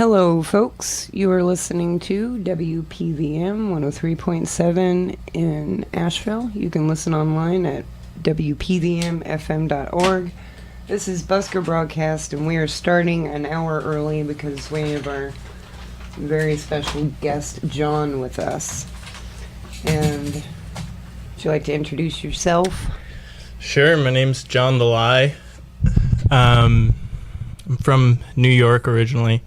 Hello, folks. You are listening to WPVM 103.7 in Asheville. You can listen online at WPVMFM.org. This is Busker Broadcast, and we are starting an hour early because we have our very special guest, John, with us. And would you like to introduce yourself? Sure. My name's John Theligh. I'm from New York originally.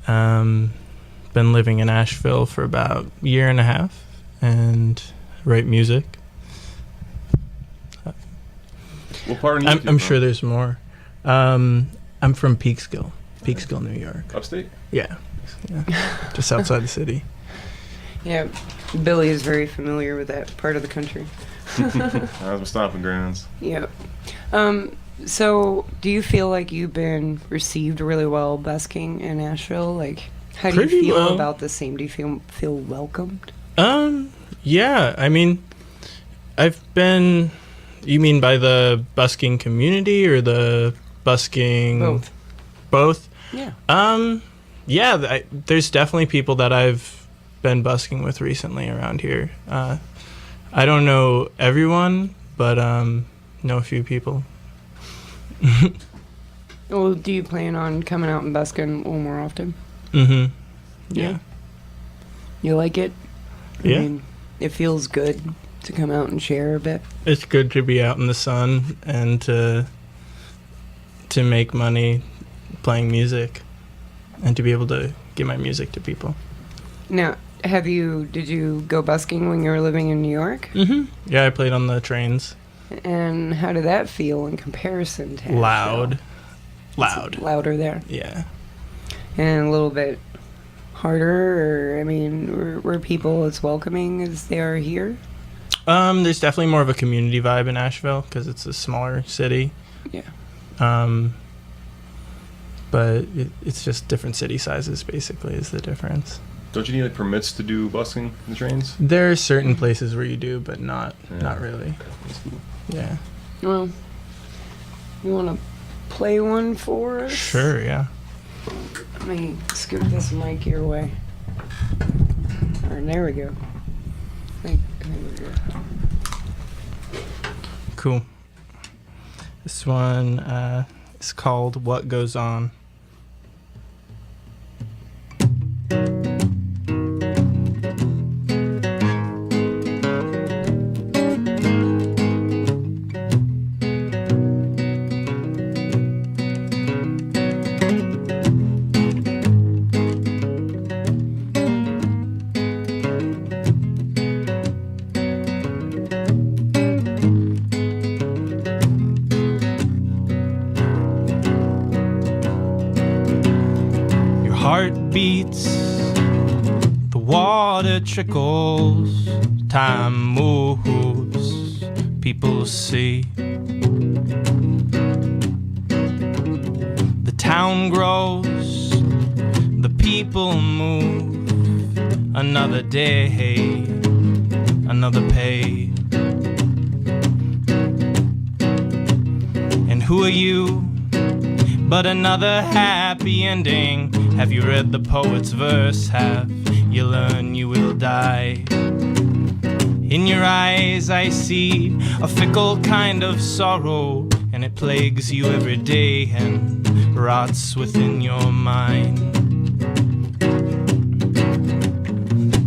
Been living in Asheville for about a year and a half and write music. What part of New York? I'm sure there's more. I'm from Peekskill, New York. Upstate? Yeah. Just outside the city. Yeah, Billy is very familiar with that part of the country. That was my stomping grounds. Yeah. So, do you feel like you've been received really well busking in Asheville? Like, how do you Pretty feel well. about the same? Do you feel welcomed? Yeah. I mean, I've been. You mean by the busking community or the busking? Both. Both. Yeah. Yeah. There's definitely people that I've been busking with recently around here. I don't know everyone, but know a few people. Well, do you plan on coming out and busking a little more often? Mm-hmm. Yeah. You like it? Yeah. I mean, it feels good to come out and share a bit. It's good to be out in the sun and to make money playing music and to be able to give my music to people. Now, did you go busking when you were living in New York? Mm-hmm. Yeah, I played on the trains. And how did that feel in comparison to Loud. It's louder there. Yeah. And a little bit harder, or, I mean, were people as welcoming as they are here? There's definitely more of a community vibe in Asheville because it's a smaller city. Yeah. But it's just different city sizes, basically, is the difference. Don't you need like permits to do busking in the trains? There are certain places where you do, but not really. That's cool. Yeah. Well, you want to play one for us? Sure, yeah. Let me scoot this mic your way. All right, there we go. There we go. Cool. This one is called What Goes On. Heart beats, the water trickles, time moves, people see. The town grows, the people move, another day, another pay. And who are you but another happy ending? Have you read the poet's verse? Have you learned you will die? In your eyes I see a fickle kind of sorrow, and it plagues you every day and rots within your mind.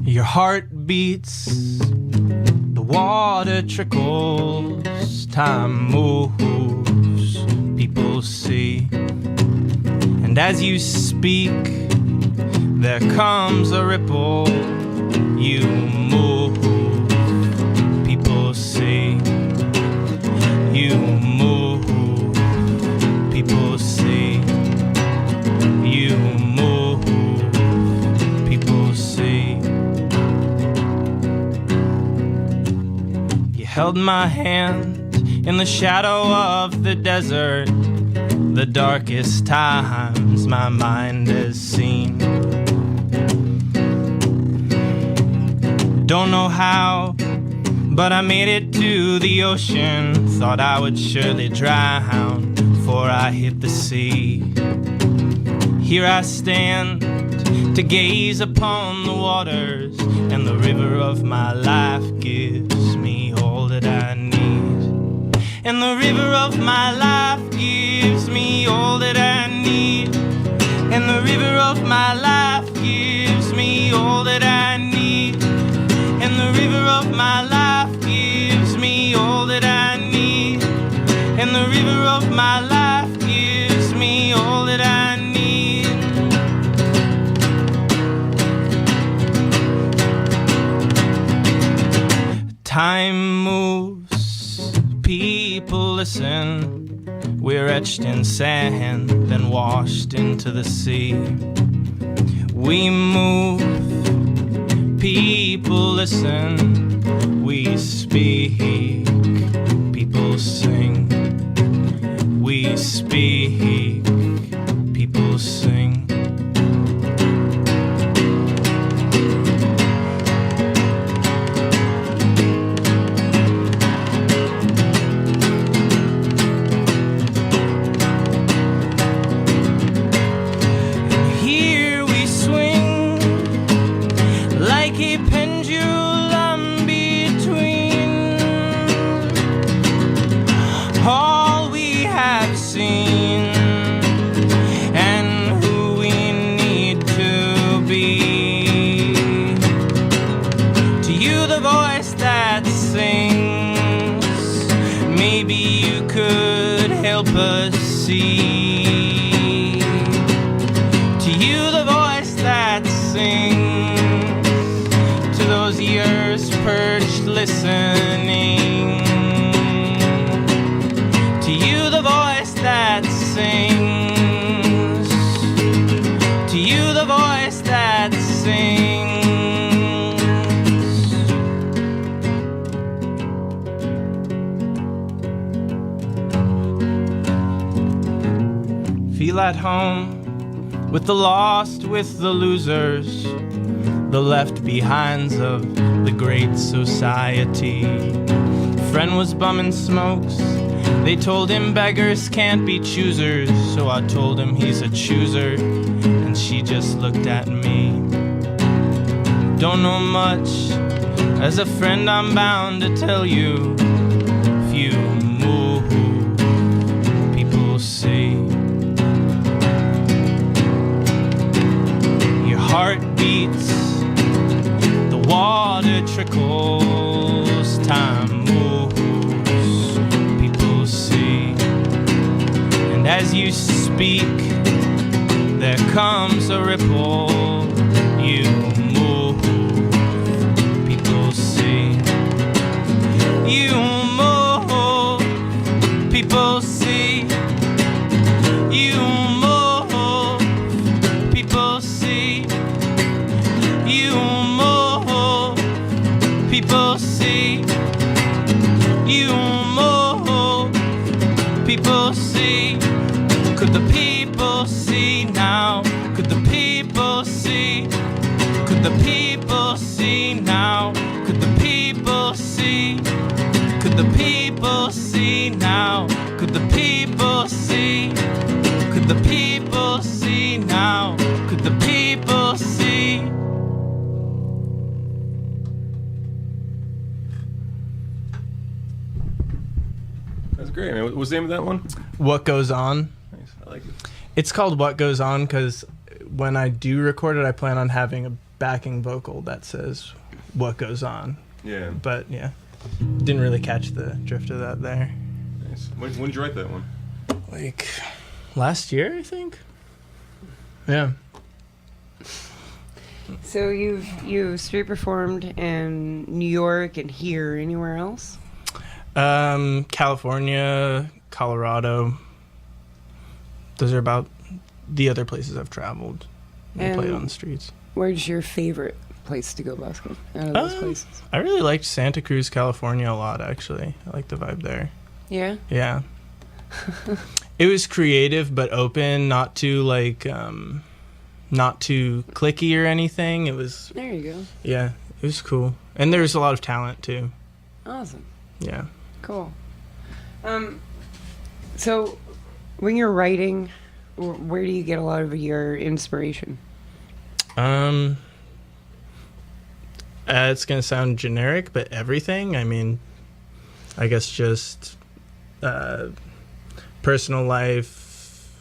Your heart beats, the water trickles, time moves, people see. And as you speak, there comes a ripple. You move, people see. You move, people see. You move, people see. You held my hand in the shadow of the desert, the darkest times my mind has seen. Don't know how, but I made it to the ocean. Thought I would surely drown before I hit the sea. Here I stand to gaze upon the waters, and the river of my life gives me all that I need. And the river of my life gives me all that I need. And the river of my life gives me all that I need. And the river of my life gives me all that I need. And the river of my life gives me all that I need. Time moves, people listen. We're etched in sand, then washed into the sea. We move, people listen. We speak, people sing. We speak, people sing. Help us see. To you the voice that sings, to those ears perched listening. To you the voice that sings, to you the voice that sings. Feel at home with the lost, with the losers, the left behinds of the great society. Friend was bumming smokes. They told him beggars can't be choosers, so I told him he's a chooser, and she just looked at me. Don't know much. As a friend I'm bound to tell you, if you move, people see. Heart beats, the water trickles, time moves, people see. And as you speak, there comes a ripple, you move, people see. You move, people see. You move, people see. You move, people see. You move, people see. Could the people see now? Could the people see? Could the people see now? Could the people see? Could the people see now? Could the people see? Could the people see now? Could the people see? That's great, man. What was the name of that one? What Goes On. Nice. I like it. It's called What Goes On because when I do record it, I plan on having a backing vocal that says What Goes On. Yeah. But yeah, didn't really catch the drift of that there. Nice. When did you write that one? Like last year, I think. Yeah. So you street performed in New York and here. Anywhere else? California, Colorado. Those are about the other places I've traveled and played on the streets. Where's your favorite place to go busking out of those places? I really liked Santa Cruz, California a lot, actually. I like the vibe there. Yeah? Yeah. It was creative but open, not too not too cliquey or anything. It was... There you go. Yeah, it was cool. And there was a lot of talent, too. Awesome. Yeah. Cool. So, when you're writing, where do you get a lot of your inspiration? It's gonna sound generic, but everything. I mean, I guess just personal life,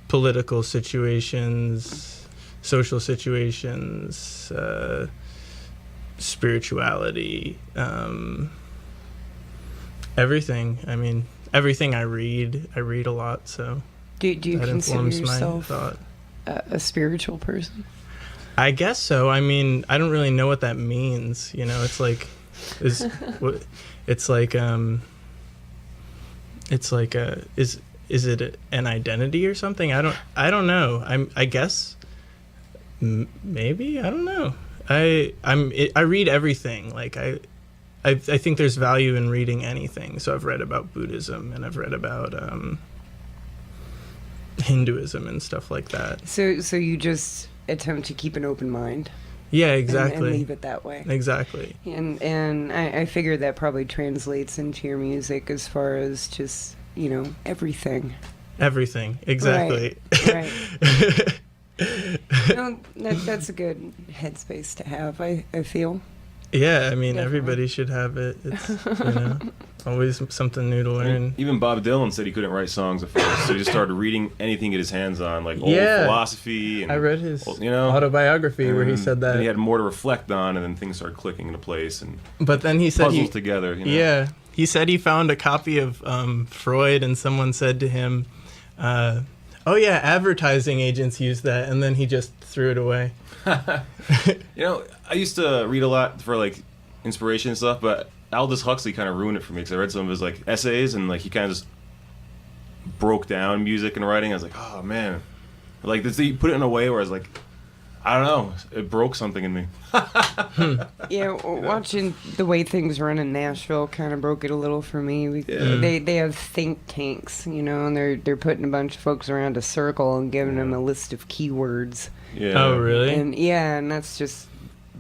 political situations, social situations, spirituality, everything. I mean, everything I read a lot, so Do you that consider informs my yourself thought. a spiritual person? I guess so. I mean, I don't really know what that means. You know, it's like, is it an identity or something? I don't know. I guess maybe, I don't know. I read everything. Like I think there's value in reading anything. So I've read about Buddhism and I've read about Hinduism and stuff like that. So you just attempt to keep an open mind. Yeah, exactly. And leave it that way. Exactly. And I figure that probably translates into your music as far as just, everything. Everything. Exactly. Right. No, that's a good headspace to have, I feel. Yeah, I mean, Definitely. Everybody should have it. It's, always something new to learn. Even Bob Dylan said he couldn't write songs at first, so he just started reading anything he get his hands on, like old philosophy. And, I read his old, autobiography where he said that. And he had more to reflect on, and then things started clicking into place and but then he said puzzles together. Yeah, he said he found a copy of Freud, and someone said to him, "Oh yeah, advertising agents use that," and then he just threw it away. I used to read a lot for like inspiration and stuff, but Aldous Huxley kind of ruined it for me because I read some of his like essays and like he kind of just broke down music and writing. I was like, oh man, like he put it in a way where I was like, I don't know, it broke something in me. Yeah, watching the way things run in Nashville kind of broke it a little for me. They have think tanks, and they're putting a bunch of folks around a circle and giving them a list of keywords. Yeah. Oh really? And that's just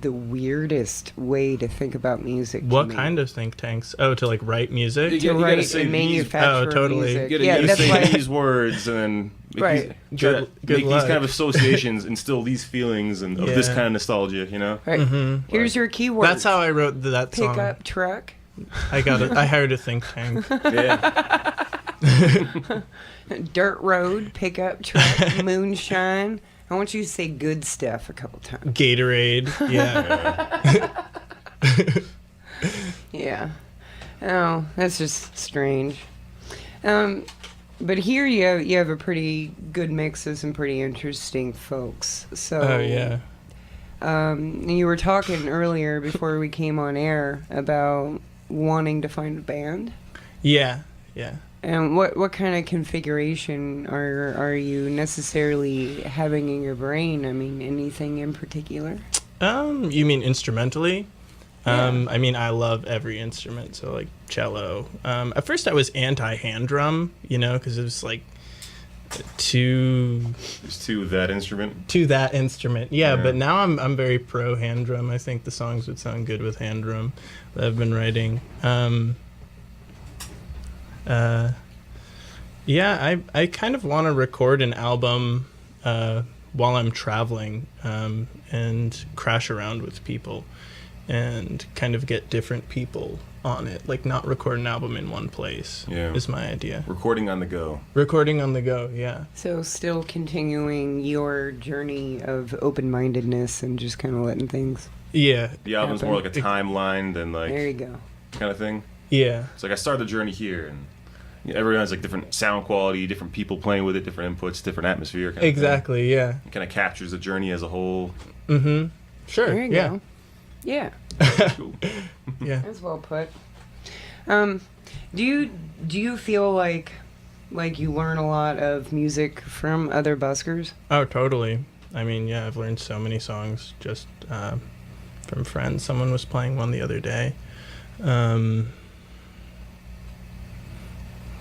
the weirdest way to think about music. What kind of think tanks? Oh, to like write music? To You gotta write say and these- manufacture Oh, totally. music. You Yeah, gotta that's say why. these words and then Right. Good make luck. these kind of associations, instill these feelings and of this Yeah. kind of nostalgia, Right. Mhm. Here's your keyword. That's how I wrote that song. Pickup truck, I got it. I hired a think tank. Yeah. dirt road, pickup truck, moonshine. I want you to say good stuff a couple times. Gatorade. Yeah. Yeah. Oh, that's just strange. But here you have a pretty good mix of some pretty interesting folks. So. Oh yeah. You were talking earlier before we came on air about wanting to find a band. Yeah. Yeah. And what kind of configuration are you necessarily having in your brain? I mean, anything in particular? You mean instrumentally? Yeah. I mean, I love every instrument, so like cello. At first I was anti-hand drum, because it was like There's two of that instrument. to that instrument. Yeah, Yeah. but now I'm very pro hand drum. I think the songs would sound good with hand drum that I've been writing. Yeah, I kind of want to record an album while I'm traveling and crash around with people and kind of get different people on it. Like not record an album in one place is my idea. Recording on the go. Recording on the go, yeah. So still continuing your journey of open-mindedness and just kind of letting things... Yeah, The album's more like a timeline than like There you go. kind of thing. yeah. It's like I started the journey here and everyone has like different sound quality, different people playing with it, different inputs, different atmosphere. Kind Exactly, yeah. Of thing. It kind of captures the journey as a whole. Mm-hmm. Sure, There you yeah. go. Yeah, Cool. Yeah. that's well put. Do you feel like you learn a lot of music from other buskers? Oh, totally. I mean, yeah, I've learned so many songs just from friends. Someone was playing one the other day.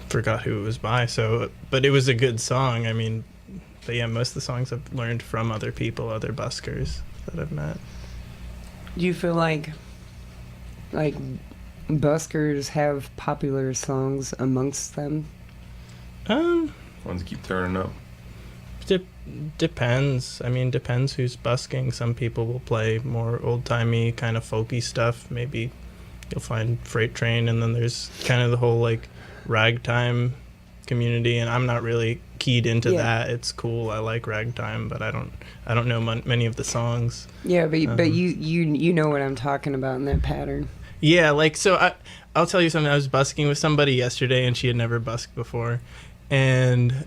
Forgot who it was by, but it was a good song. I mean, but yeah, most of the songs I've learned from other people, other buskers that I've met. Do you feel like buskers have popular songs amongst them? Ones that keep turning up. Depends. I mean, depends who's busking. Some people will play more old-timey kind of folky stuff. Maybe you'll find Freight Train, and then there's kind of the whole like ragtime community, and I'm not really keyed into that. It's cool. I like ragtime, but I don't know many of the songs. Yeah, but you know what I'm talking about in that pattern. Yeah, like so I'll tell you something. I was busking with somebody yesterday, and she had never busked before, and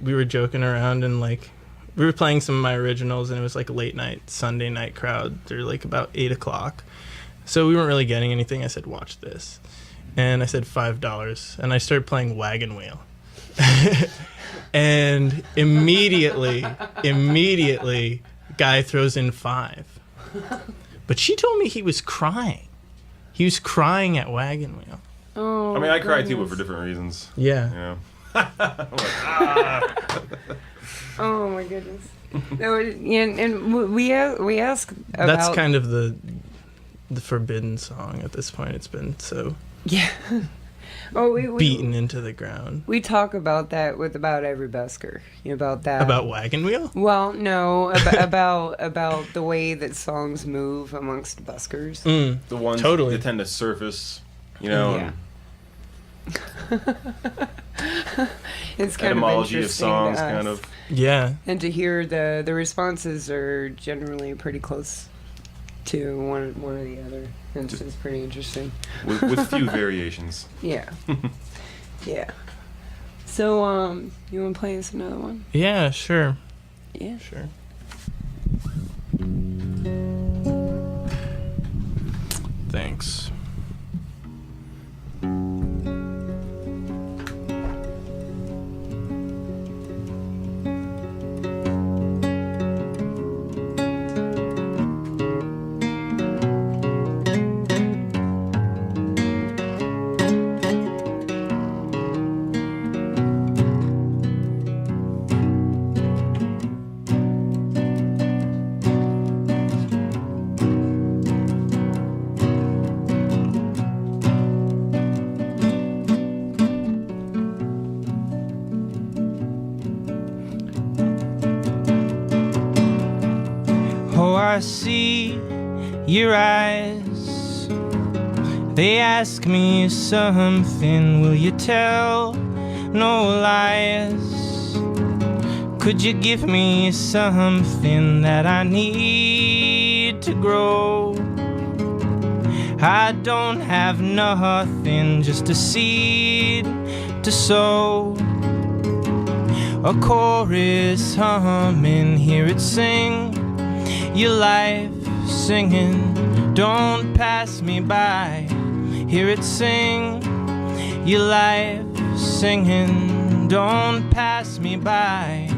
we were joking around, and like we were playing some of my originals, and it was like a late night Sunday night crowd. They're like about 8:00, so we weren't really getting anything. I said, "Watch this," and I said $5, and I started playing Wagon Wheel, and immediately, guy throws in $5, but she told me he was crying. He was crying at Wagon Wheel. Oh, I mean, I cry too, but for different reasons. Yeah. Yeah. I'm like, Oh my goodness. No, and we ask about. That's kind of the forbidden song at this point. It's been so beaten into the ground. We talk about that with about every busker. About that. About Wagon Wheel? Well, no, about the way that songs move amongst buskers. the ones Totally. that tend to surface, you know. Yeah. It's kind etymology of of songs, to us. kind of. Yeah. And to hear the responses are generally pretty close to one or the other. It's pretty interesting. With few variations. Yeah. Yeah. So, you want to play us another one? Yeah, sure. Yeah. Sure. Thanks. Oh, I see your eyes. They ask me something. Will you tell no lies? Could you give me something that I need to grow? I don't have nothing, just a seed to sow. A chorus humming, hear it sing. Your life singing, don't pass me by. Hear it sing. Your life singing, don't pass me by.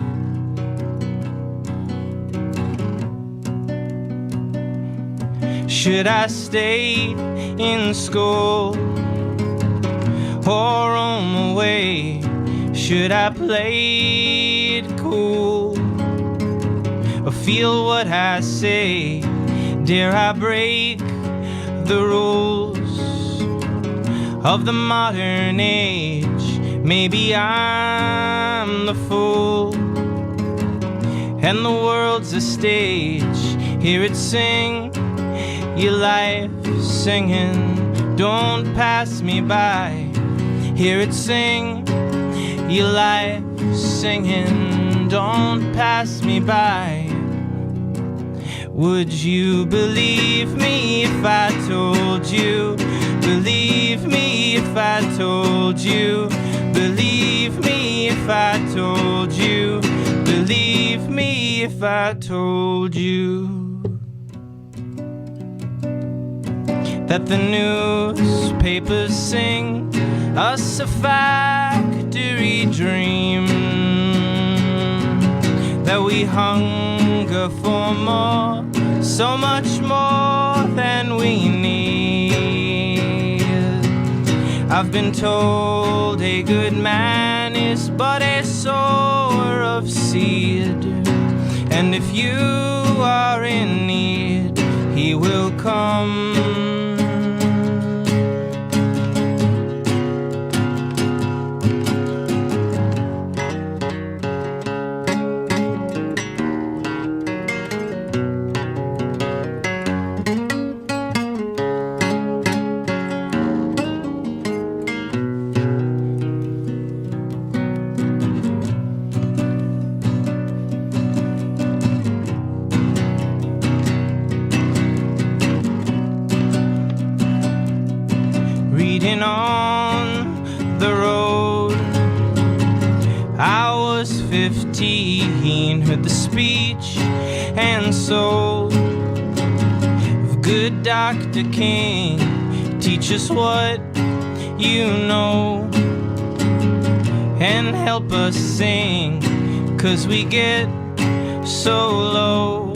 Should I stay in school or roam away? Should I play it cool or feel what I say? Dare I break the rules of the modern age? Maybe I'm the fool and the world's a stage. Hear it sing, your life singing, don't pass me by. Hear it sing, your life singing, don't pass me by. Would you believe me if I told you? Believe me if I told you? Believe me if I told you? Believe me if I told you that the newspapers sing us a factory dream, that we hunger for more, so much more than we need. I've been told a good man is but a sower of seed, and if you are in need, he will come. 15, heard the speech and soul of good Dr. King. Teach us what you know and help us sing, 'cause we get so low.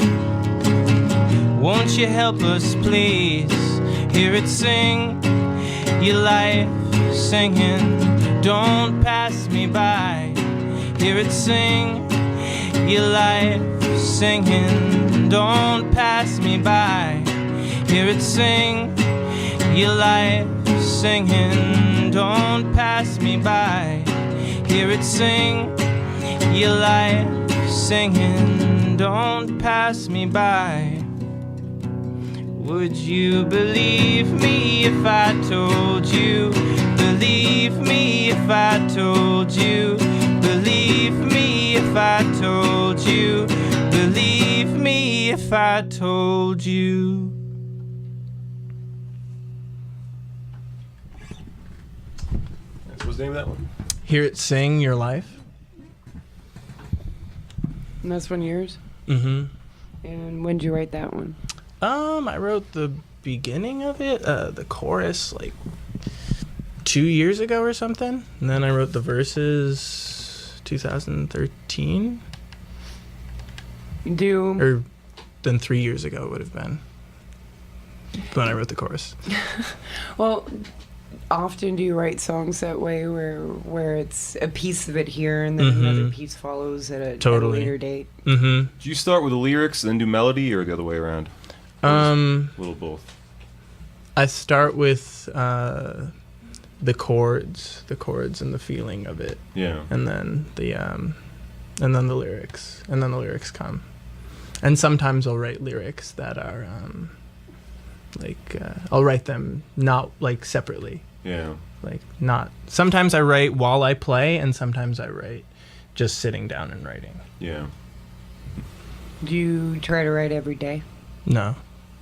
Won't you help us please? Hear it sing your life singing, don't pass me by. Hear it sing your life singing, don't pass me by. Hear it sing your life singing, don't pass me by. Hear it sing your life singing, don't pass me by. Would you believe me if I told you? Believe me if I told you. Believe me if I told you. Believe me if I told you. What's the name of that one? Hear it sing your life. And that's one of yours? Mm-hmm. And when did you write that one? I wrote the beginning of it, the chorus, like 2 years ago or something. And then I wrote the verses 2013. Or then 3 years ago it would have been when I wrote the chorus. Well, often do you write songs that way where it's a piece of it here and then another piece follows at a later date? Mm-hmm. Do you start with the lyrics and then do melody, or the other way around? A little both. I start with the chords and the feeling of it. Yeah. And then the lyrics, and then the lyrics come. And sometimes I'll write lyrics that are I'll write them not like separately. Yeah. Like not. Sometimes I write while I play, and sometimes I write just sitting down and writing. Yeah. Do you try to write every day? No.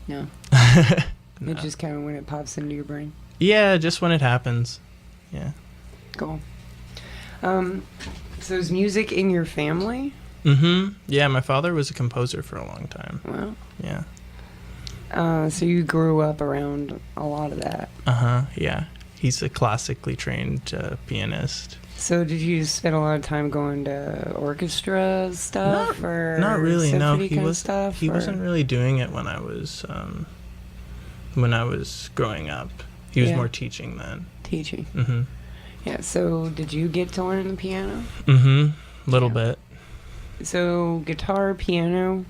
No. No. It's just kind of when it pops into your brain. Yeah, just when it happens. Yeah. Cool. So is music in your family? Mm-hmm. Yeah, my father was a composer for a long time. Wow. Yeah. So you grew up around a lot of that. Uh-huh, yeah. He's a classically trained pianist. So did you spend a lot of time going to orchestra stuff or not really? No, he wasn't really doing it when I was growing up. He was more teaching then. Teaching. Mm-hmm. Yeah. So did you get to learn the piano? Mm-hmm. Little bit. So guitar, piano,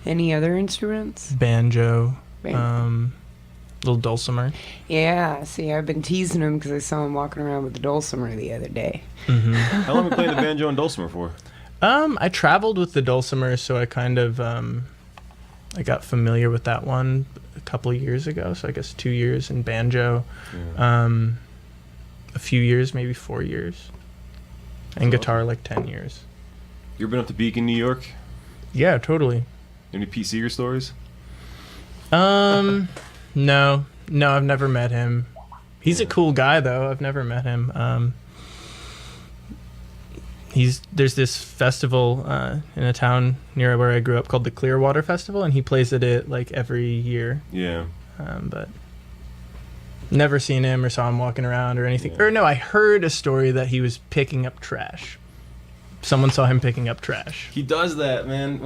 any other instruments? Banjo. Little dulcimer. Yeah, see, I've been teasing him because I saw him walking around with the dulcimer the other day. Mm-hmm. How long have you played the banjo and dulcimer for? I traveled with the dulcimer, so I kind of I got familiar with that one a couple of years ago. So I guess 2 years in banjo, a few years, maybe 4 years, and guitar like 10 years. You ever been up to Beacon, New York? Yeah, totally. Any Pete Seeger stories? No, I've never met him. He's a cool guy, though. I've never met him. There's this festival in a town near where I grew up called the Clearwater Festival, and he plays at it like every year. Yeah. But never seen him or saw him walking around or anything. Yeah. Or no, I heard a story that he was picking up trash. Someone saw him picking up trash. He does that, man. He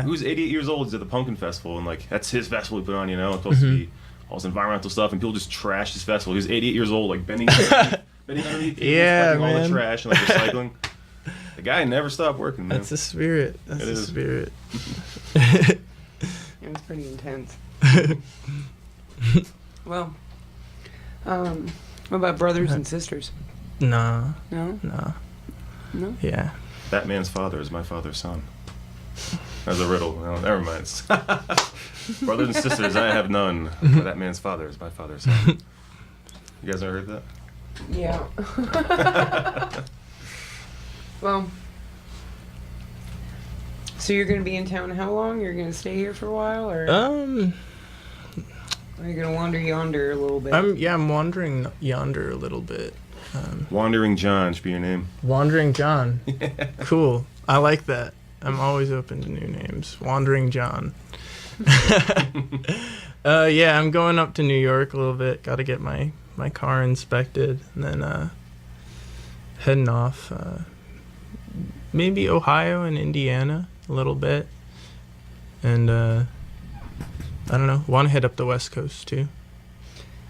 was 88 years old. He's at the Pumpkin Festival, and like that's his festival he put on. It's supposed to be all this environmental stuff, and people just trash his festival. He was 88 years old, like bending underneath people, collecting all the trash and like recycling. The guy never stopped working, man. That's the spirit. That's the spirit. It was pretty intense. Well, what about brothers and sisters? No. No? No? Yeah. That man's father is my father's son. That's a riddle. No, never mind. Brothers and sisters, I have none. But that man's father is my father's son. You guys ever heard that? Yeah. Well, so you're going to be in town how long? You're going to stay here for a while, or are you going to wander yonder a little bit? I'm wandering yonder a little bit. Wandering John should be your name. Wandering John. Cool. I like that. I'm always open to new names. Wandering John. Yeah, I'm going up to New York a little bit. Got to get my car inspected, and then heading off. Maybe Ohio and Indiana a little bit, and I don't know. Want to hit up the West Coast too.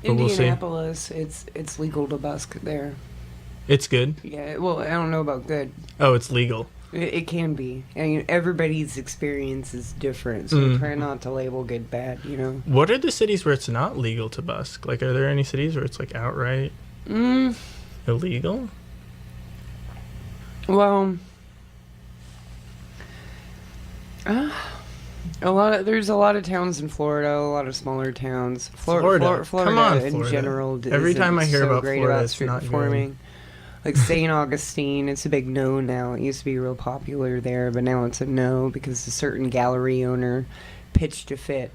But we'll see. Indianapolis, it's legal to busk there. It's good. Yeah, well, I don't know about good. Oh, it's legal. It can be. I mean, everybody's experience is different, so we try not to label good bad, you know. What are the cities where it's not legal to busk? Like, are there any cities where it's like outright illegal? Well, there's a lot of towns in Florida, a lot of smaller towns. Florida. Come on, in Florida. general. Every time I hear so about great Florida, about it's street not good. performing. Like St. Augustine, it's a big no now. It used to be real popular there, but now it's a no because a certain gallery owner pitched a fit.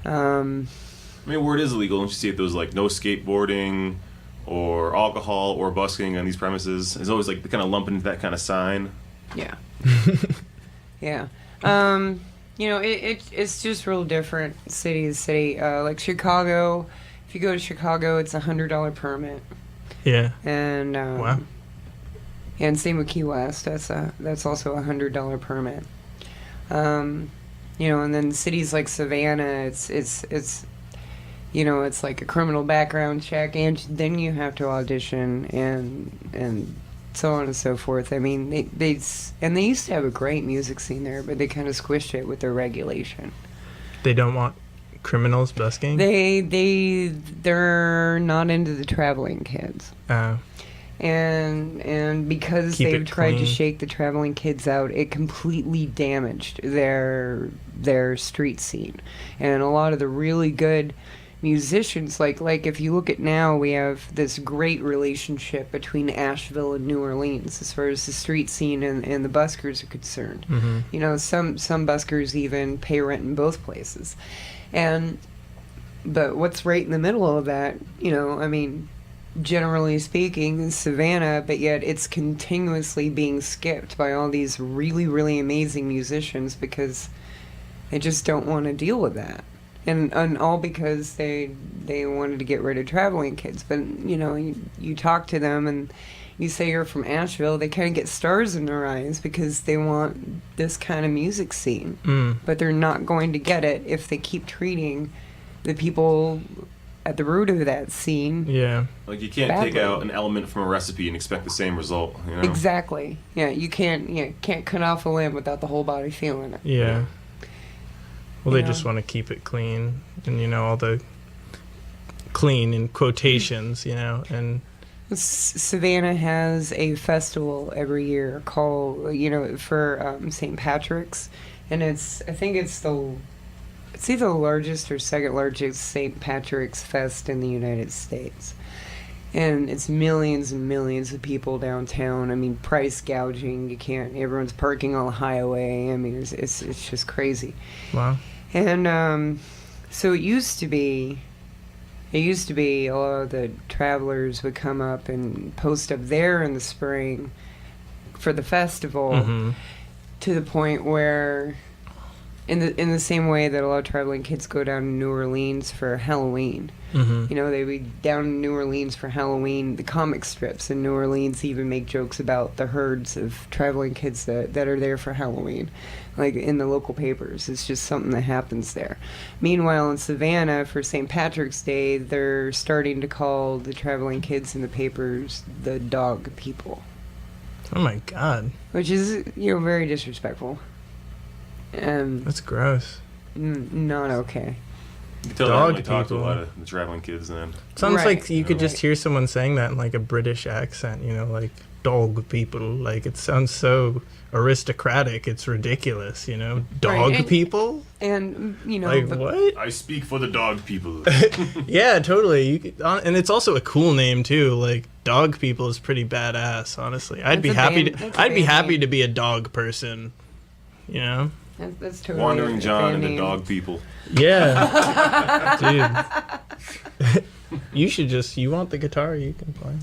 I mean, where it is illegal, don't you see if there's like no skateboarding or alcohol or busking on these premises? It's always like kind of lumping into that kind of sign. Yeah. Yeah. You know, it's just real different city to city. Like Chicago, if you go to Chicago, it's $100 permit. Yeah. And Wow. And same with Key West. That's also $100 permit. You know, and then cities like Savannah, it's you know, it's like a criminal background check, and then you have to audition and so on and so forth. I mean, they used to have a great music scene there, but they kind of squished it with their regulation. They don't want criminals busking? They're not into the traveling kids. Oh. And because Keep they've it tried to clean. shake the traveling kids out, it completely damaged their street scene. And a lot of the really good musicians, like if you look at now, we have this great relationship between Asheville and New Orleans as far as the street scene and the buskers are concerned. Mm-hmm. You know, some buskers even pay rent in both places. But what's right in the middle of that, you know, I mean, generally speaking, is Savannah, but yet it's continuously being skipped by all these really, really amazing musicians because they just don't want to deal with that. And all because they wanted to get rid of traveling kids. But, you know, you talk to them and you say you're from Asheville, they kind of get stars in their eyes because they want this kind of music scene. But they're not going to get it if they keep treating the people at the root of that scene. Yeah. Like you can't take out an element from a recipe and expect the same result. You know? Exactly. Yeah, you can't cut off a limb without the whole body feeling it. Yeah. Well, they Yeah. just want to keep it clean, and you know, all the clean in quotations, you know, and Savannah has a festival every year called, you know, for St. Patrick's, and I think it's either the largest or second largest St. Patrick's Fest in the United States. And it's millions and millions of people downtown. I mean, price gouging, everyone's parking on the highway. I mean, it's just crazy. wow. And so it used to be a lot of the travelers would come up and post up there in the spring for the festival, Mm-hmm. to the point where in the same way that a lot of traveling kids go down to New Orleans for Halloween. Mm-hmm. You know, they would be down in New Orleans for Halloween. The comic strips in New Orleans even make jokes about the herds of traveling kids that are there for Halloween, like in the local papers. It's just something that happens there. Meanwhile, in Savannah, for St. Patrick's Day, they're starting to call the traveling kids in the papers the dog people, Oh my God. which is, you know, very disrespectful. And That's gross. not okay. You can tell Dog they only talk to a people. lot of the traveling kids then. Sounds Right. like you could just hear someone saying that in like a British accent, you know, like dog people. Like it sounds so aristocratic. It's ridiculous, you know. Dog and- people? And, you know, Like but- what? I speak for the dog people. Yeah, totally. You could, and it's also a cool name too. Like dog people is pretty badass. Honestly, I'd That's be a happy. band- that's a I'd be band happy name. to be a dog person. You know? That's totally Wandering a John fan and the name. dog people. Yeah, dude. You should just, you want the guitar, you can play.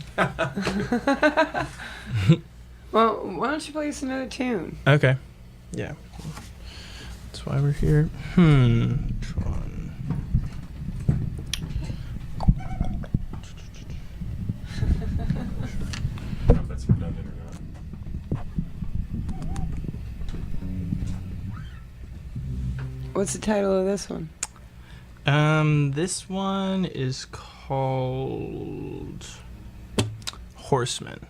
Well, why don't you play us another tune? Okay. Yeah. That's why we're here. Which one? I don't know if that's redundant or not. What's the title of this one? This one is called Horseman.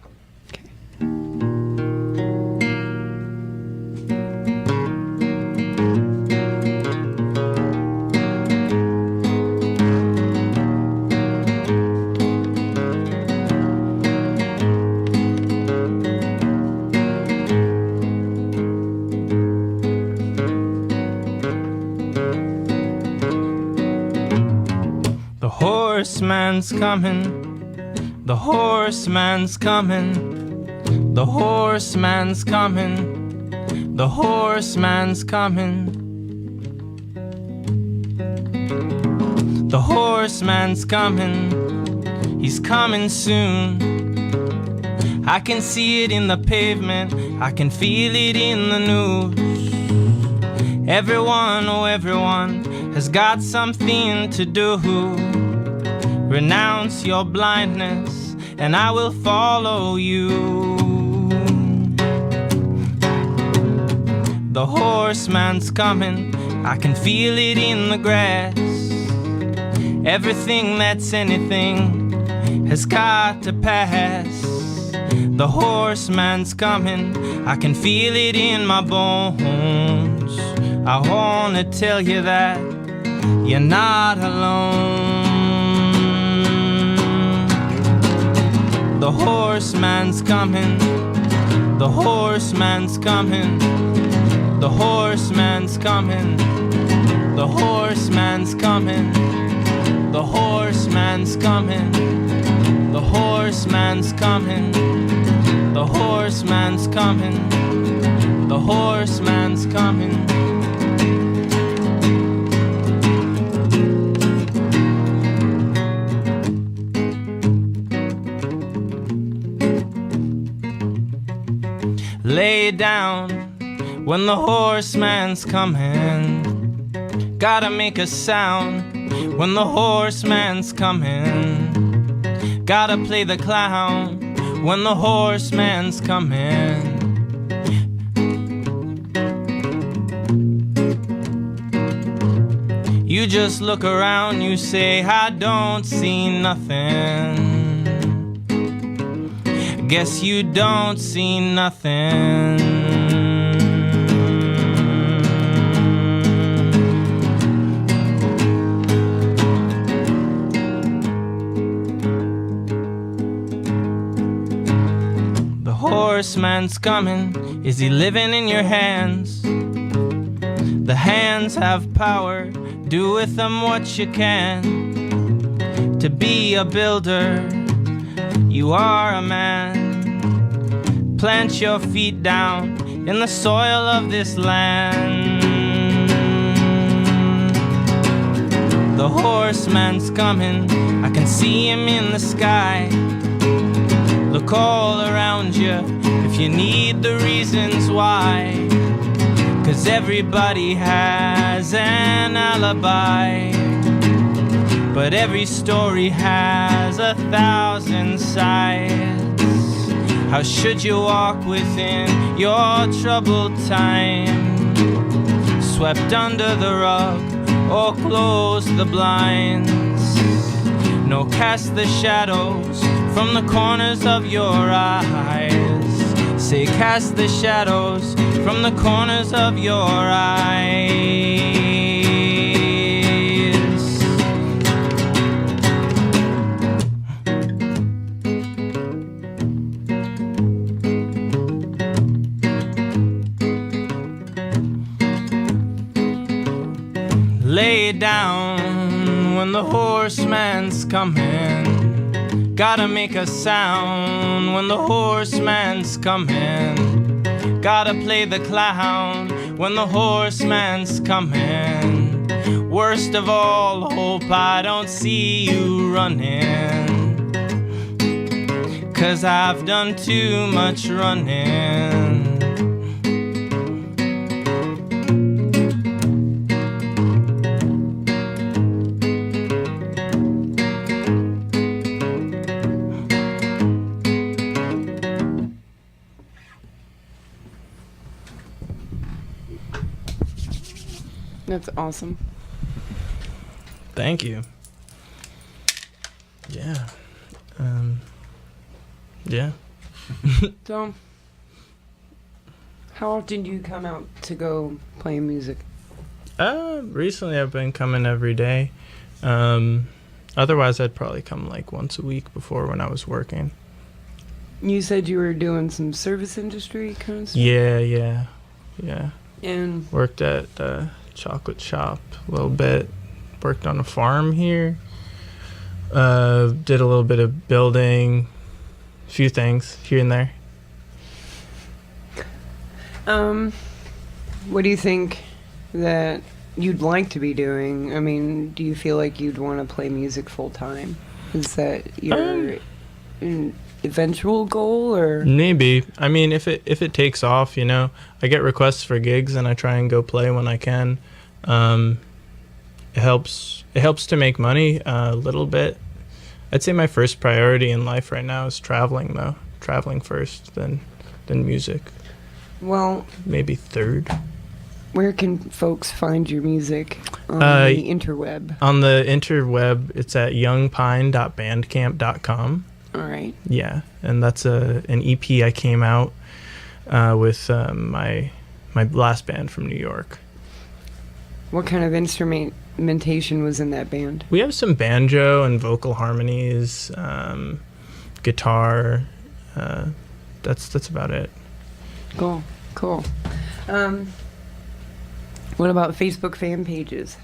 The horseman's coming, the horseman's coming, the horseman's coming, the horseman's coming. The horseman's coming, he's coming soon. I can see it in the pavement, I can feel it in the news. Everyone, oh everyone, has got something to do. Renounce your blindness, and I will follow you. The horseman's coming, I can feel it in the grass. Everything that's anything has got to pass. The horseman's coming, I can feel it in my bones. I wanna tell you that you're not alone. The horseman's coming, the horseman's coming, the horseman's coming, the horseman's coming, the horseman's coming, the horseman's coming, the horseman's coming, the horseman's coming. Lay down when the horseman's coming. Gotta make a sound when the horseman's coming. Gotta play the clown when the horseman's coming. You just look around, you say, I don't see nothing. Guess you don't see nothing. The horseman's coming, is he living in your hands? The hands have power, do with them what you can. To be a builder, you are a man. Plant your feet down in the soil of this land. The horseman's coming, I can see him in the sky. Look all around you if you need the reasons why. 'Cause everybody has an alibi, but every story has 1,000 sides. How should you walk within your troubled time? Swept under the rug or close the blinds. No, cast the shadows from the corners of your eyes. Say, cast the shadows from the corners of your eyes. Lay down when the horseman's coming. Gotta make a sound when the horseman's coming. Gotta play the clown when the horseman's coming. worst of all, hope I don't see you running, 'cause I've done too much running. That's awesome. Thank you. Yeah. Yeah. So, how often do you come out to go play music? Recently I've been coming every day. Otherwise I'd probably come like once a week before when I was working. You said you were doing some service industry kind of stuff? Yeah. And Worked at the chocolate shop a little bit. Worked on a farm here. Did a little bit of building. A few things here and there. what do you think that you'd like to be doing? I mean, do you feel like you'd want to play music full time? Is that your eventual goal, or Maybe. I mean, if it takes off, you know, I get requests for gigs and I try and go play when I can. It helps to make money a little bit. I'd say my first priority in life right now is traveling, though. Traveling first, then music. Well, Maybe third. where can folks find your music on the interweb? On the interweb, it's at youngpine.bandcamp.com. All right. Yeah, and that's an EP I came out with my last band from New York. What kind of instrumentation was in that band? We have some banjo and vocal harmonies, guitar. That's about it. Cool. What about Facebook fan pages?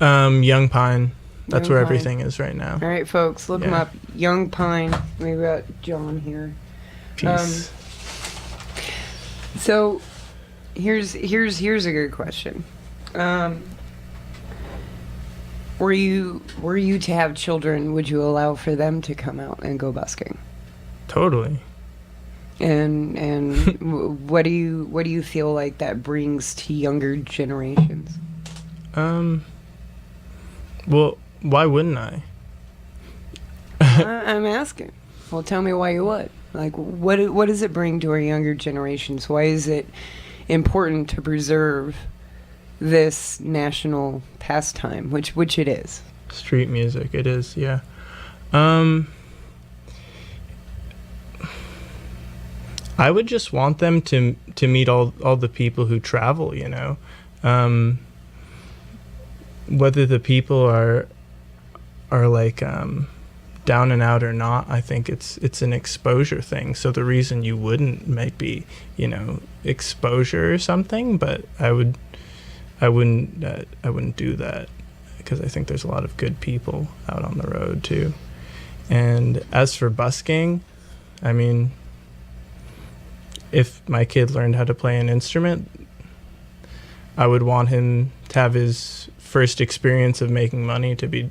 Young Pine. That's Young where Pine. everything is right now. All right, folks, look them Yeah. up. Young Pine. We got John here. Peace. So, here's a good question. Were you to have children, would you allow for them to come out and go busking? Totally. And what do you feel like that brings to younger generations? Well, why wouldn't I? I'm asking. Well, tell me why you would. Like, what does it bring to our younger generations? Why is it important to preserve this national pastime, which it is? Street music, it is, yeah. I would just want them to meet all the people who travel, you know. Whether the people are like down and out or not, I think it's an exposure thing. So the reason you wouldn't might be, you know, exposure or something, but I wouldn't do that because I think there's a lot of good people out on the road too. And as for busking, I mean, if my kid learned how to play an instrument, I would want him to have his first experience of making money to be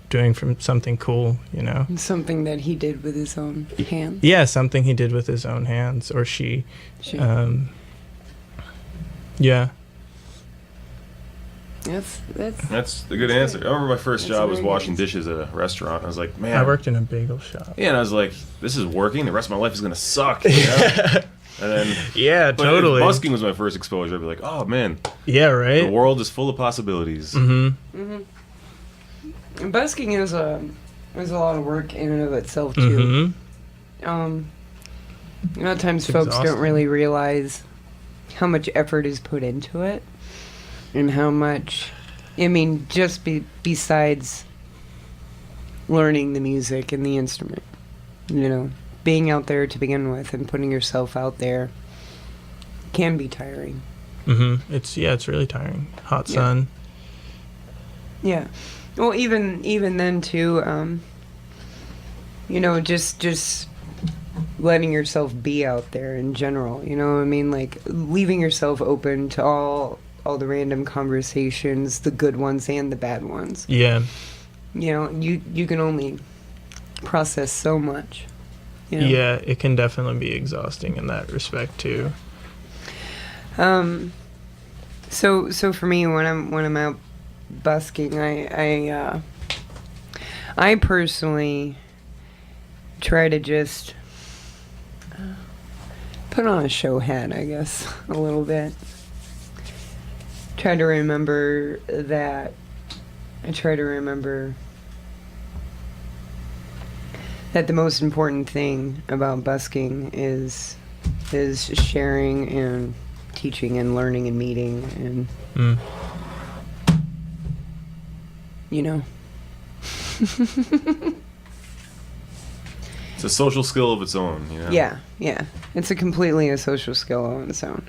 doing from something cool, you know. Something that he did with his own hands. Yeah, something he did with his own hands, or she. Yeah. That's a good answer. I remember my first That's a job was very good washing answer. dishes at a restaurant. I was like, man. I worked in a bagel shop. Yeah, and I was like, this is working. The rest of my life is gonna suck. You know? And then, Yeah, but totally. if busking was my first exposure, I'd be like, oh man, Yeah, the right. world is full of possibilities. Mm-hmm. And busking is a lot of work in and of itself too. Mm-hmm. A lot of times It's folks exhausting. don't really realize how much effort is put into it, and how much. I mean, just besides learning the music and the instrument, you know, being out there to begin with and putting yourself out there can be tiring. Mm-hmm. It's really tiring. Hot Yeah. sun. Yeah. Well, even then too, you know, just letting yourself be out there in general. You know what I mean? Like leaving yourself open to all the random conversations, the good ones and the bad ones. Yeah. You know, you can only process so much. You know? Yeah, it can definitely be exhausting in that respect too. So for me, when I'm out busking, I personally try to just put on a show hat, I guess, a little bit. Try to remember that. I try to remember that the most important thing about busking is sharing and teaching and learning and meeting and you know. It's a social skill of its own, you know? Yeah. It's completely a social skill on its own.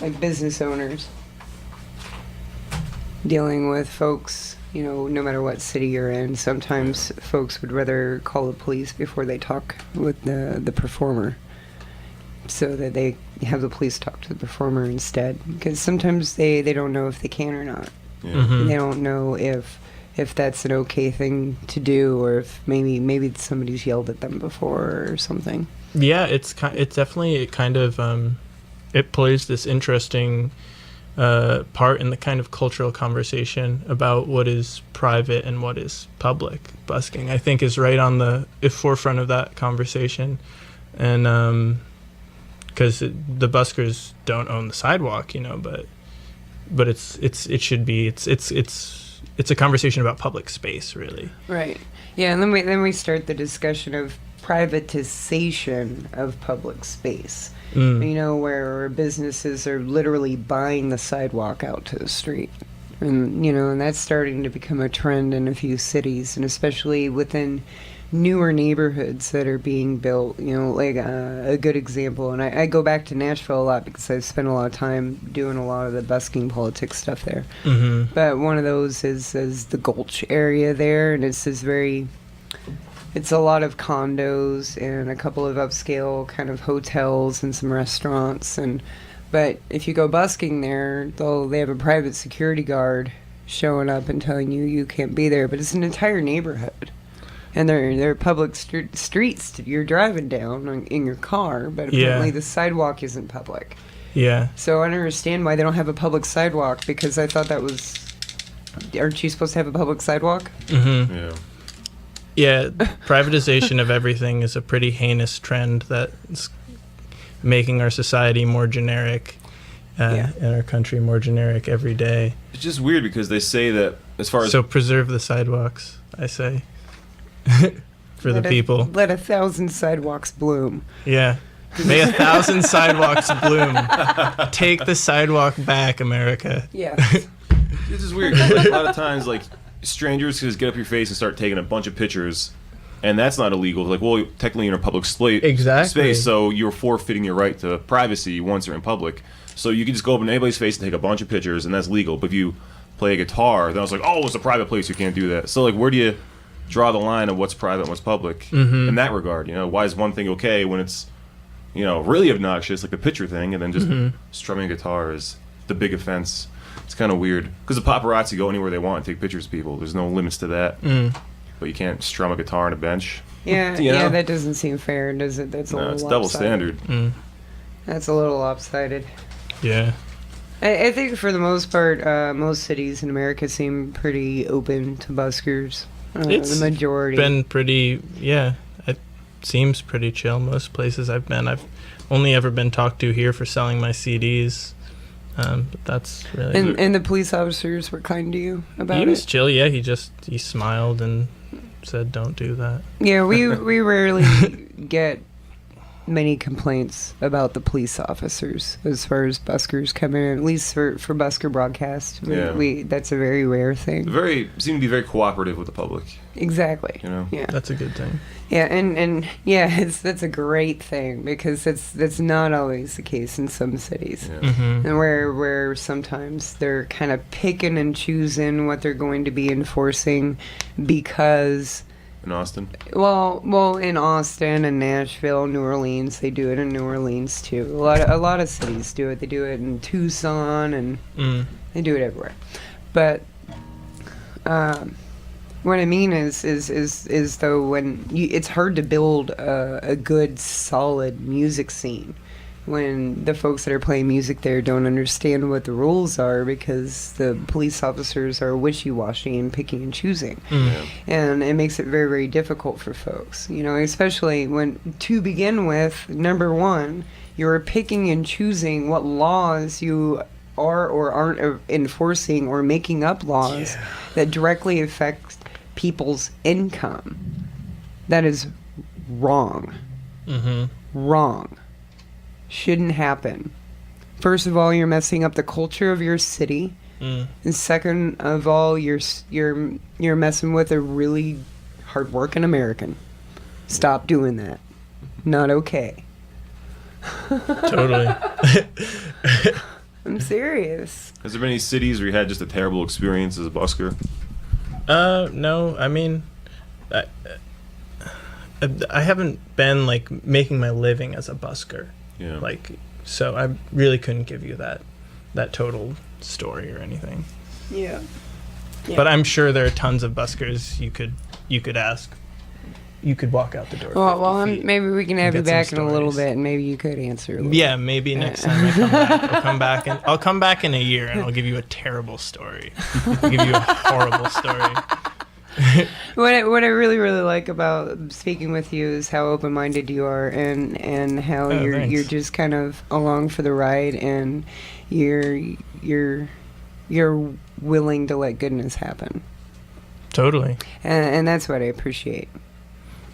Like business owners dealing with folks, you know, no matter what city you're in, sometimes folks would rather call the police before they talk with the performer, so that they have the police talk to the performer instead, because sometimes they don't know if they can or not. Yeah. They don't know if that's an okay thing to do, or if maybe somebody's yelled at them before or something. Yeah, it's definitely it plays this interesting part in the kind of cultural conversation about what is private and what is public. Busking, I think, is right on the forefront of that conversation, and because the buskers don't own the sidewalk, you know, but it should be it's a conversation about public space, really. Right. Yeah, and then we start the discussion of privatization of public space. You know, where businesses are literally buying the sidewalk out to the street. And, you know, and that's starting to become a trend in a few cities, and especially within newer neighborhoods that are being built. You know, like a good example, and I go back to Nashville a lot because I've spent a lot of time doing a lot of the busking politics stuff there. But one of those is the Gulch area there, and it's a lot of condos and a couple of upscale kind of hotels and some restaurants. But if you go busking there, they have a private security guard showing up and telling you can't be there. But it's an entire neighborhood, and they're public streets you're driving down in your car. But apparently the sidewalk isn't public. Yeah. So I don't understand why they don't have a public sidewalk, because I thought that was. Aren't you supposed to have a public sidewalk? Yeah. Yeah, privatization of everything is a pretty heinous trend that's making our society more generic, and our country more generic every day. It's just weird because they say that as far as... So preserve the sidewalks, I say, for the people. Let 1,000 sidewalks bloom. Yeah. May 1,000 sidewalks bloom. Take the sidewalk back, America. Yeah. It's just weird because a lot of times, like, strangers can just get up your face and start taking a bunch of pictures, and that's not illegal. Like, well, technically you're in a public space, so you're forfeiting your right to privacy once you're in public. So you can just go up in anybody's face and take a bunch of pictures, and that's legal. But if you play a guitar, then it's like, oh, it's a private place, you can't do that. So, like, where do you draw the line of what's private and what's public in that regard? You know, why is one thing okay when it's, you know, really obnoxious, like the picture thing, and then just strumming a guitar is the big offense? It's kind of weird because the paparazzi go anywhere they want and take pictures of people. There's no limits to that. But you can't strum a guitar on a bench. Yeah, you know? yeah, that doesn't seem fair, does it? That's a little it's lopsided. double standard. That's a little lopsided. Yeah. I think for the most part, most cities in America seem pretty open to buskers. It's the majority. been pretty, it seems pretty chill. Most places I've been. I've only ever been talked to here for selling my CDs. But that's really... And the police officers were kind to you about it? He was chill, yeah. He smiled and said, don't do that. Yeah, we rarely get many complaints about the police officers as far as buskers come in, at least for Busker broadcast. That's a very rare thing. Seem to be very cooperative with the public. Exactly. You know? Yeah. That's a good thing. Yeah, and that's a great thing, because that's not always the case in some cities. Yeah. And where sometimes they're kind of picking and choosing what they're going to be enforcing because in Austin? Well, in Austin and Nashville, New Orleans, they do it in New Orleans too. A lot of cities do it. They do it in Tucson, and they do it everywhere. But what I mean is though it's hard to build a good, solid music scene when the folks that are playing music there don't understand what the rules are, because the police officers are wishy-washy and picking and choosing. And it makes it very, very difficult for folks, especially when, to begin with, number one, you're picking and choosing what laws you are or aren't enforcing, or making up laws that directly affect people's income. That is wrong. Wrong. Shouldn't happen. First of all, you're messing up the culture of your city, and second of all, you're messing with a really hardworking American. Stop doing that. Not okay. Totally. I'm serious. Has there been any cities where you had just a terrible experience as a busker? No. I mean, I haven't been like making my living as a busker. Yeah. So I really couldn't give you that total story or anything. Yeah. But I'm sure there are tons of buskers you could ask. You could walk out the door. Well, maybe we can have you get some back in a little stories. bit, and maybe you could answer. A little Yeah, maybe next time I come back. I'll come back in a year, and I'll give you a terrible story. I'll give you a horrible story. What I really, really like about speaking with you is how open-minded you are, and how you're just kind of along for the ride, and you're willing to let goodness happen. Totally. And that's what I appreciate.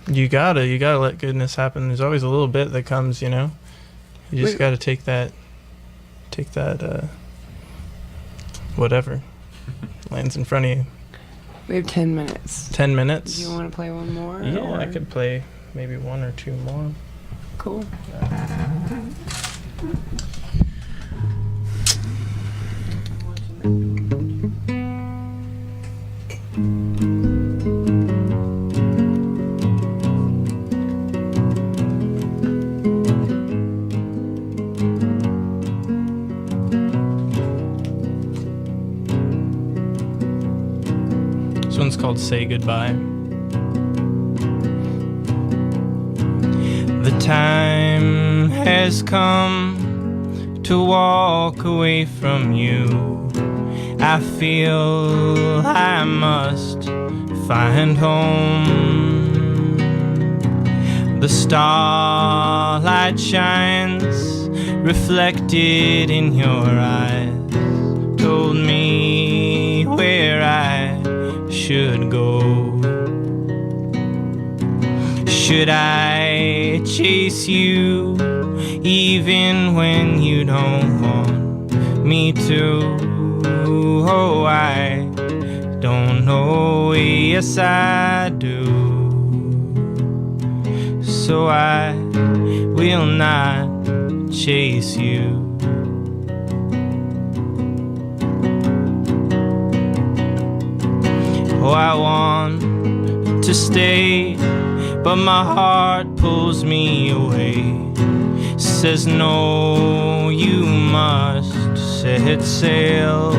You gotta let goodness happen. There's always a little bit that comes, You just gotta take that whatever lands in front of you. We have 10 minutes. 10 minutes? Do you want to play one more? Yeah, or? I could play maybe one or two more. Cool. This one's called Say Goodbye. The time has come to walk away from you. I feel I must find home. The starlight shines reflected in your eyes, told me where I should go. Should I chase you even when you don't want me to? Oh, I don't know. Yes, I do. So I will not chase you. Oh, I want to stay, but my heart pulls me away. Says no, you must set sail.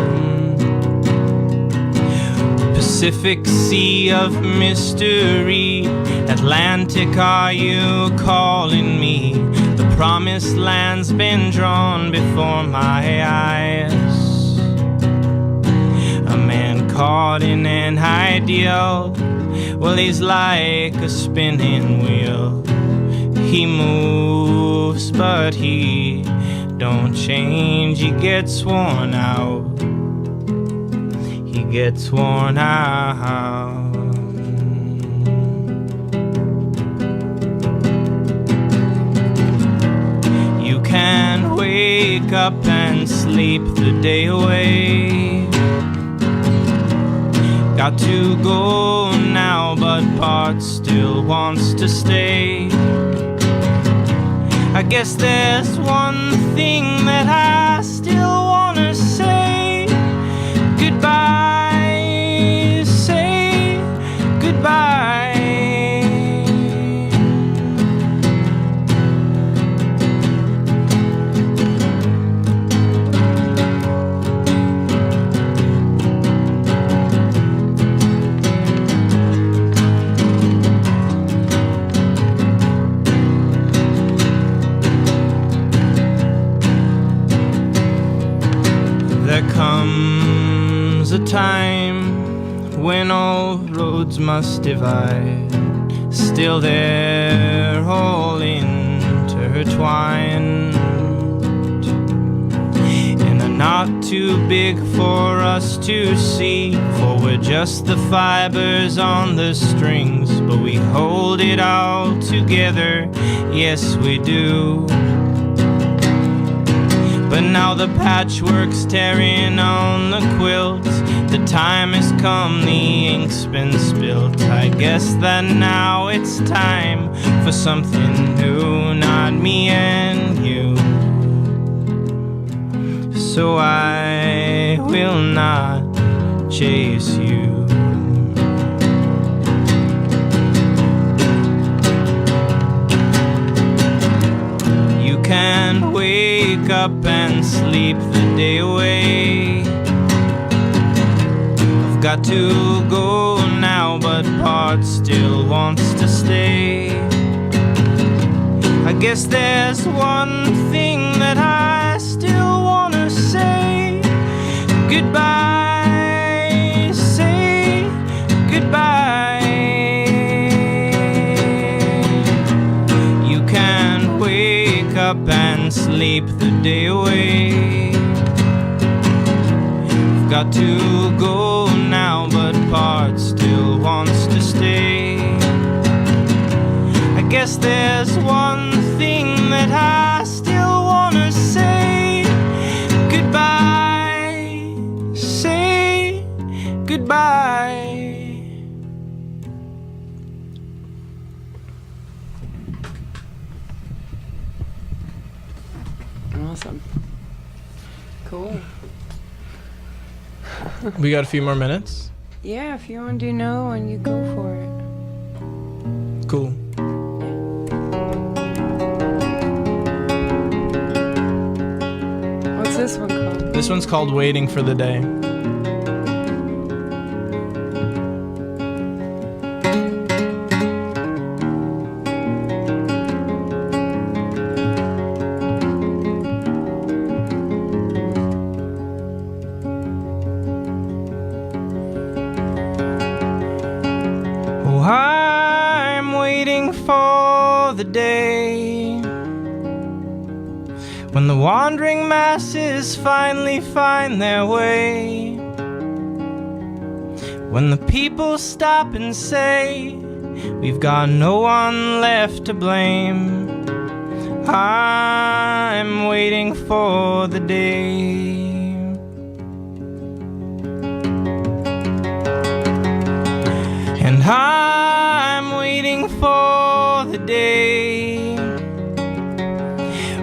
Pacific Sea of mystery, Atlantic, are you calling me? The promised land's been drawn before my eyes. A man caught in an ideal, well, he's like a spinning wheel. He moves, but he don't change. He gets worn out. He gets worn out. You can wake up and sleep the day away. Got to go now, but Bart still wants to stay. I guess there's one thing that I still wanna say. Goodbye, say goodbye. time when all roads must divide, still they're all intertwined, and are not too big for us to see, for we're just the fibers on the strings, but we hold it all together, yes we do. But now the patchwork's tearing on the quilt, the time has come, the ink's been spilt. I guess that now it's time for something new, not me and you. So I will not chase you. You can wake up and sleep the day away. I've got to go now, but part still wants to stay. I guess there's one thing that I still wanna say. Goodbye, say goodbye. You can wake up and sleep the day away. I've got to go now, but part still wants to stay. I guess there's one thing that I still wanna say. Goodbye, say goodbye. Awesome. Cool. We got a few more minutes. Yeah, if you want to know, and you go for it. Cool. What's this one called? This one's called Waiting for the Day. Oh, I'm waiting for the day when the wandering masses finally find their way, when the people stop and say, we've got no one left to blame. I'm waiting for the day. And I'm waiting for the day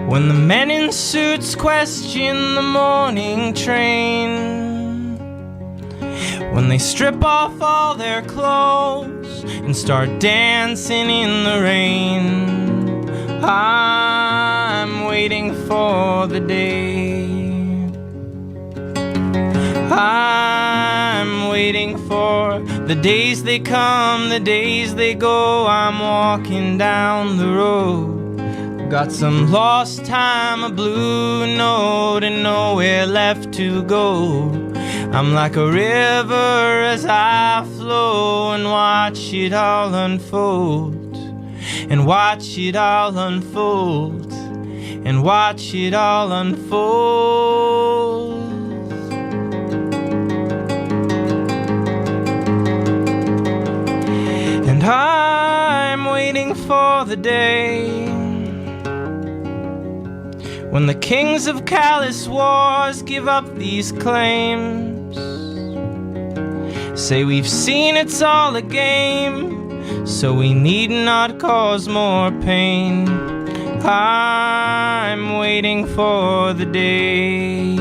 when the men in suits question the morning train, when they strip off all their clothes and start dancing in the rain. I'm waiting for the day. I'm waiting for the days they come, the days they go. I'm walking down the road, got some lost time, a blue note, and nowhere left to go. I'm like a river as I flow and watch it all unfold, and watch it all unfold, and watch it all unfold. And I'm waiting for the day when the kings of callous wars give up these claims, say we've seen it's all a game, so we need not cause more pain. I'm waiting for the day.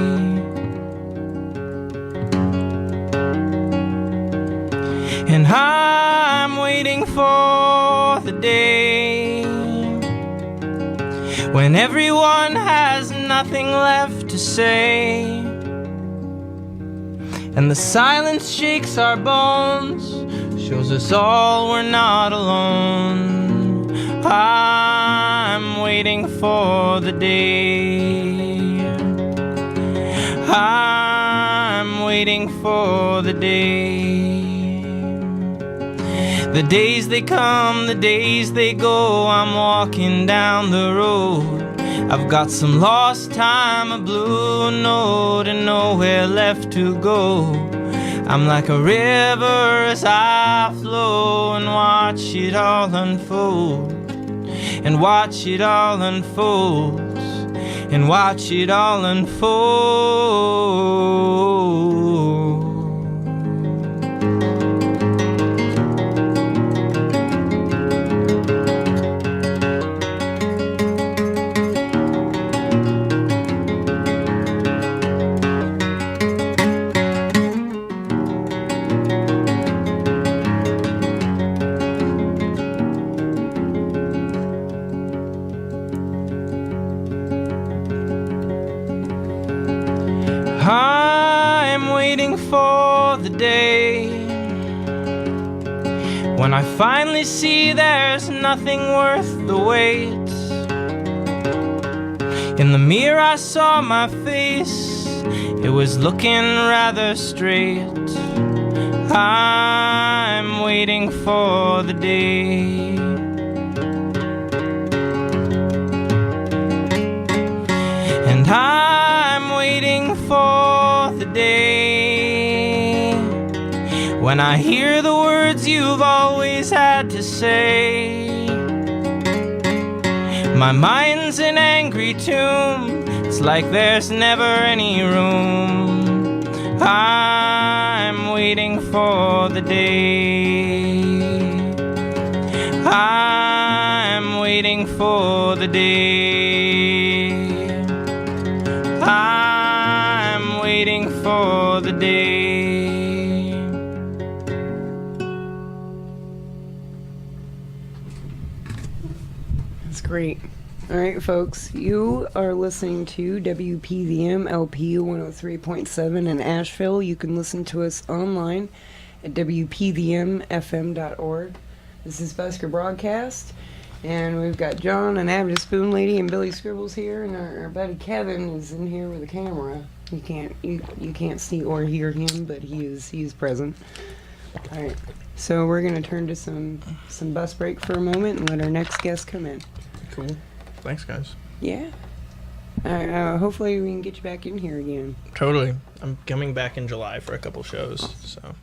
And I'm waiting for the day when everyone has nothing left to say, and the silence shakes our bones, shows us all we're not alone. I'm waiting for the day. I'm waiting waiting for the day. The days they come, the days they go, I'm walking down the road. I've got some lost time, a blue note, and nowhere left to go. I'm like a river as I flow and watch it all unfold. And watch it all unfold. And watch it all unfold. I'm waiting for the day when I finally see there's nothing worth the wait. In the mirror I saw my face, it was looking rather straight. I'm waiting for the day. And I'm waiting for the day when I hear the words you've always had to say. My mind's an angry tomb, it's like there's never any room. I'm waiting for the day. I'm waiting for the day. I'm waiting for the day. That's great. All right, folks, you are listening to WPVM LP 103.7 in Asheville. You can listen to us online at WPVMFM.org. This is Busker Broadcast, and we've got John and Abda Spoon Lady and Billy Scribbles here, and our buddy Kevin is in here with a camera. You can't see or hear him, but he is present. All right, so we're gonna turn to some bus break for a moment and let our next guest come in. Cool. Thanks, guys. Yeah. Hopefully we can get you back in here again. Totally. I'm coming back in July for a couple shows, so.